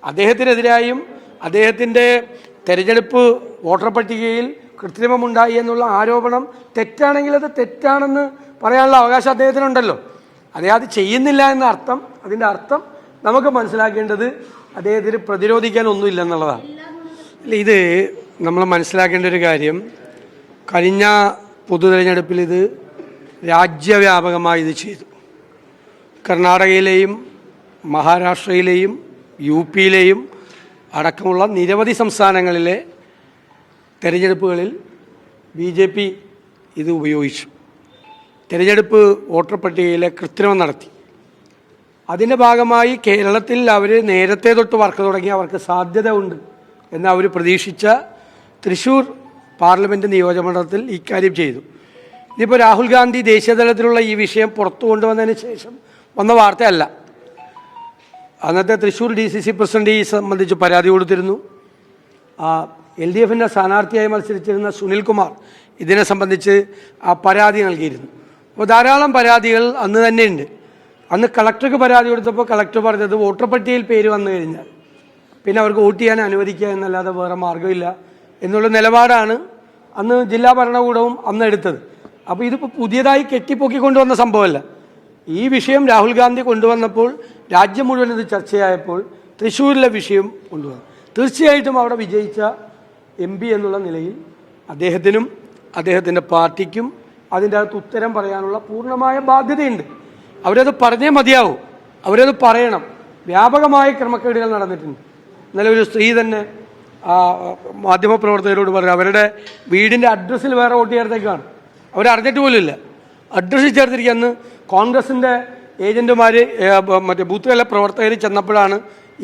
അദ്ദേഹത്തിനെതിരായും അദ്ദേഹത്തിൻ്റെ തെരഞ്ഞെടുപ്പ് വോട്ടർ പട്ടികയിൽ കൃത്രിമമുണ്ടായി എന്നുള്ള ആരോപണം തെറ്റാണെങ്കിൽ അത് തെറ്റാണെന്ന് പറയാനുള്ള അവകാശം അദ്ദേഹത്തിനുണ്ടല്ലോ. അദ്ദേഹം അത് ചെയ്യുന്നില്ല എന്ന അർത്ഥം, അതിൻ്റെ അർത്ഥം നമുക്ക് മനസ്സിലാക്കേണ്ടത് അദ്ദേഹത്തിന് പ്രതിരോധിക്കാൻ ഒന്നുമില്ലെന്നുള്ളതാണ്. അല്ല, ഇത് നമ്മൾ മനസ്സിലാക്കേണ്ട ഒരു കാര്യം, കഴിഞ്ഞ പൊതു തെരഞ്ഞെടുപ്പിൽ ഇത് രാജ്യവ്യാപകമായി ഇത് ചെയ്തു. കർണാടകയിലെയും മഹാരാഷ്ട്രയിലെയും യു പിയിലെയും അടക്കമുള്ള നിരവധി സംസ്ഥാനങ്ങളിലെ തെരഞ്ഞെടുപ്പുകളിൽ BJP ഇത് ഉപയോഗിച്ചു. തെരഞ്ഞെടുപ്പ് വോട്ടർ പട്ടികയിലെ കൃത്രിമം നടത്തി. അതിൻ്റെ ഭാഗമായി കേരളത്തിൽ അവർ നേരത്തെ തൊട്ട് വർക്ക് തുടങ്ങി, അവർക്ക് സാധ്യത ഉണ്ട് എന്ന് അവർ പ്രതീക്ഷിച്ച തൃശ്ശൂർ പാർലമെൻറ്റ് നിയോജകമണ്ഡലത്തിൽ ഇക്കാര്യം ചെയ്തു. ഇതിപ്പോൾ രാഹുൽ ഗാന്ധി ദേശീയതലത്തിലുള്ള ഈ വിഷയം പുറത്തു കൊണ്ടുവന്നതിന് ശേഷം വന്ന വാർത്തയല്ല. അന്നത്തെ തൃശ്ശൂർ DCC പ്രസിഡന്റ് ഈ സംബന്ധിച്ച് പരാതി കൊടുത്തിരുന്നു. LDFിൻ്റെ സ്ഥാനാർത്ഥിയായി മത്സരിച്ചിരുന്ന സുനിൽകുമാർ ഇതിനെ സംബന്ധിച്ച് പരാതി നൽകിയിരുന്നു. അപ്പോൾ ധാരാളം പരാതികൾ അന്ന് തന്നെയുണ്ട്. അന്ന് കളക്ടർക്ക് പരാതി കൊടുത്തപ്പോൾ കളക്ടർ പറഞ്ഞത് വോട്ടർ പട്ടികയിൽ പേര് വന്നു കഴിഞ്ഞാൽ പിന്നെ അവർക്ക് വോട്ട് ചെയ്യാൻ അനുവദിക്കുക എന്നല്ലാതെ വേറെ മാർഗ്ഗമില്ല എന്നുള്ള നിലപാടാണ് അന്ന് ജില്ലാ ഭരണകൂടവും അന്ന് എടുത്തത്. അപ്പോൾ ഇതിപ്പോൾ പുതിയതായി കെട്ടിപ്പൊക്കിക്കൊണ്ടുവന്ന സംഭവമല്ല. ഈ വിഷയം രാഹുൽ ഗാന്ധി കൊണ്ടുവന്നപ്പോൾ രാജ്യം മുഴുവൻ ഇത് ചർച്ചയായപ്പോൾ തൃശ്ശൂരിലെ വിഷയം കൊണ്ടുവന്നു. തീർച്ചയായിട്ടും അവിടെ വിജയിച്ച MP എന്നുള്ള നിലയിൽ അദ്ദേഹത്തിനും അദ്ദേഹത്തിൻ്റെ പാർട്ടിക്കും അതിൻ്റെ അകത്ത് ഉത്തരം പറയാനുള്ള പൂർണ്ണമായ ബാധ്യതയുണ്ട്. അവരത് പറഞ്ഞേ മതിയാവും, അവരത് പറയണം. വ്യാപകമായ ക്രമക്കേടുകൾ നടന്നിട്ടുണ്ട്. ഇന്നലെ ഒരു സ്ത്രീ തന്നെ മാധ്യമപ്രവർത്തകരോട് പറഞ്ഞു, അവരുടെ വീടിൻ്റെ അഡ്രസ്സിൽ വേറെ വോട്ട് ചേർത്തേക്കാണ്, അവരറിഞ്ഞിട്ട് പോലുമില്ല. അഡ്രസ്സിൽ ചേർത്തിരിക്കുക. അന്ന് കോൺഗ്രസിൻ്റെ ഏജൻറ്റുമാർ മറ്റേ ബൂത്ത് തല പ്രവർത്തകർ ചെന്നപ്പോഴാണ്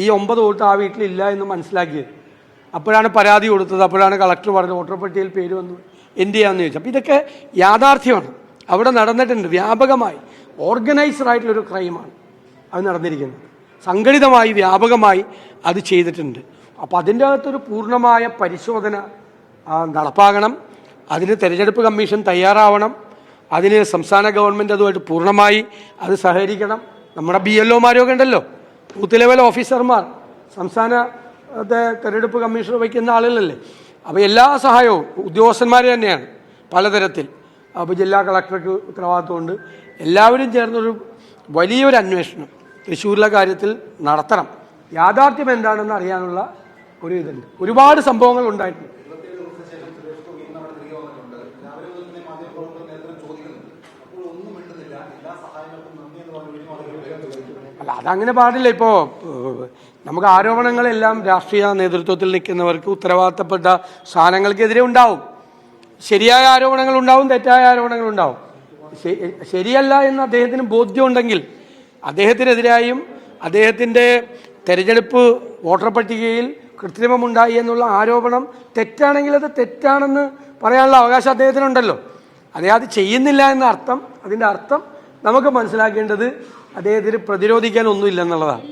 ഈ 9 വോട്ട് ആ വീട്ടിലില്ല എന്ന് മനസ്സിലാക്കിയത്. അപ്പോഴാണ് പരാതി കൊടുത്തത്. അപ്പോഴാണ് കളക്ടർ പറഞ്ഞത് വോട്ടർ പട്ടികയിൽ പേര് വന്നു, എന്ത് ചെയ്യാമെന്ന് ചോദിച്ചു. അപ്പോൾ ഇതൊക്കെ യാഥാർത്ഥ്യമാണ്, അവിടെ നടന്നിട്ടുണ്ട്. വ്യാപകമായി ഓർഗനൈസ്ഡ് ആയിട്ടുള്ളൊരു ക്രൈമാണ് അത് നടന്നിരിക്കുന്നത്. സംഘടിതമായി വ്യാപകമായി അത് ചെയ്തിട്ടുണ്ട്. അപ്പോൾ അതിൻ്റെ അകത്തൊരു പൂർണ്ണമായ പരിശോധന നടപ്പാകണം. അതിന് തെരഞ്ഞെടുപ്പ് കമ്മീഷൻ തയ്യാറാവണം. അതിന് സംസ്ഥാന ഗവൺമെൻറ് അതുമായിട്ട് പൂർണ്ണമായി അത് സഹകരിക്കണം. നമ്മുടെ BLOമാരൊക്കെ ഉണ്ടല്ലോ, ബൂത്ത് ലെവൽ ഓഫീസർമാർ, സംസ്ഥാനത്തെ തെരഞ്ഞെടുപ്പ് കമ്മീഷൻ വയ്ക്കുന്ന ആളുകളല്ലേ. അപ്പോൾ എല്ലാ സഹായവും ഉദ്യോഗസ്ഥന്മാർ തന്നെയാണ് പലതരത്തിൽ. അപ്പോൾ ജില്ലാ കളക്ടർക്ക് ഉത്തരവാദിത്വമുണ്ട്. എല്ലാവരും ചേർന്നൊരു വലിയൊരു അന്വേഷണം തൃശ്ശൂരിലെ കാര്യത്തിൽ നടത്തണം. യാഥാർത്ഥ്യം എന്താണെന്ന് അറിയാനുള്ള ഒരു ഇതുണ്ട്. ഒരുപാട് സംഭവങ്ങൾ ഉണ്ടായിട്ടുണ്ട്. അല്ല, അതങ്ങനെ പാടില്ല. ഇപ്പോൾ നമുക്ക് ആരോപണങ്ങളെല്ലാം രാഷ്ട്രീയ നേതൃത്വത്തിൽ നിൽക്കുന്നവർക്ക് ഉത്തരവാദിത്തപ്പെട്ട സ്ഥാനങ്ങൾക്കെതിരെ ഉണ്ടാവും. ശരിയായ ആരോപണങ്ങൾ ഉണ്ടാവും, തെറ്റായ ആരോപണങ്ങൾ ഉണ്ടാവും. ശരിയല്ല എന്ന് അദ്ദേഹത്തിന് ബോധ്യമുണ്ടെങ്കിൽ അദ്ദേഹത്തിനെതിരായും അദ്ദേഹത്തിൻ്റെ തെരഞ്ഞെടുപ്പ് വോട്ടർ പട്ടികയിൽ കൃത്രിമമുണ്ടായി എന്നുള്ള ആരോപണം തെറ്റാണെങ്കിൽ അത് തെറ്റാണെന്ന് പറയാനുള്ള അവകാശം അദ്ദേഹത്തിനുണ്ടല്ലോ. അദ്ദേഹം അത് ചെയ്യുന്നില്ല എന്ന അർത്ഥം, അതിൻ്റെ അർത്ഥം നമുക്ക് മനസ്സിലാക്കേണ്ടത് അദ്ദേഹത്തിന് പ്രതിരോധിക്കാൻ ഒന്നുമില്ലെന്നുള്ളതാണ്.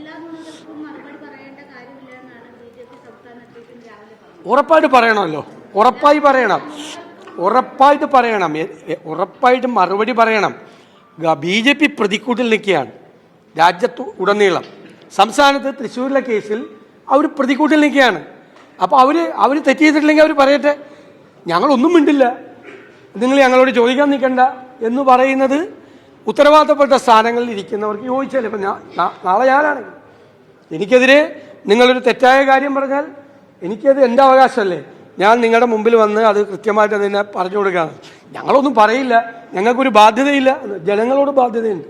ഉറപ്പായിട്ട് പറയണമല്ലോ, ഉറപ്പായിട്ട് മറുപടി പറയണം. BJP പ്രതിക്കൂട്ടിൽ നിൽക്കുകയാണ് രാജ്യത്ത് ഉടനീളം. സംസ്ഥാനത്ത് തൃശ്ശൂരിലെ കേസിൽ അവർ പ്രതിക്കൂട്ടിൽ നിൽക്കുകയാണ്. അപ്പോൾ അവർ തെറ്റ് ചെയ്തിട്ടില്ലെങ്കിൽ അവർ പറയട്ടെ, ഞങ്ങളൊന്നും മിണ്ടില്ല, നിങ്ങൾ ഞങ്ങളോട് ചോദിക്കാൻ നിൽക്കണ്ട എന്ന് പറയുന്നത് ഉത്തരവാദിത്തപ്പെട്ട സ്ഥാനങ്ങളിൽ ഇരിക്കുന്നവർക്ക് യോജിച്ചാൽ. ഇപ്പം നാളെ ഞാനാണെങ്കിൽ എനിക്കെതിരെ നിങ്ങളൊരു തെറ്റായ കാര്യം പറഞ്ഞാൽ എനിക്കത് എൻ്റെ അവകാശമല്ലേ. ഞാൻ നിങ്ങളുടെ മുമ്പിൽ വന്ന് അത് കൃത്യമായിട്ട് അതിനെ പറഞ്ഞു കൊടുക്കുകയാണ്. ഞങ്ങളൊന്നും പറയില്ല, ഞങ്ങൾക്കൊരു ബാധ്യതയില്ല, ജനങ്ങളോട് ബാധ്യതയുണ്ട്.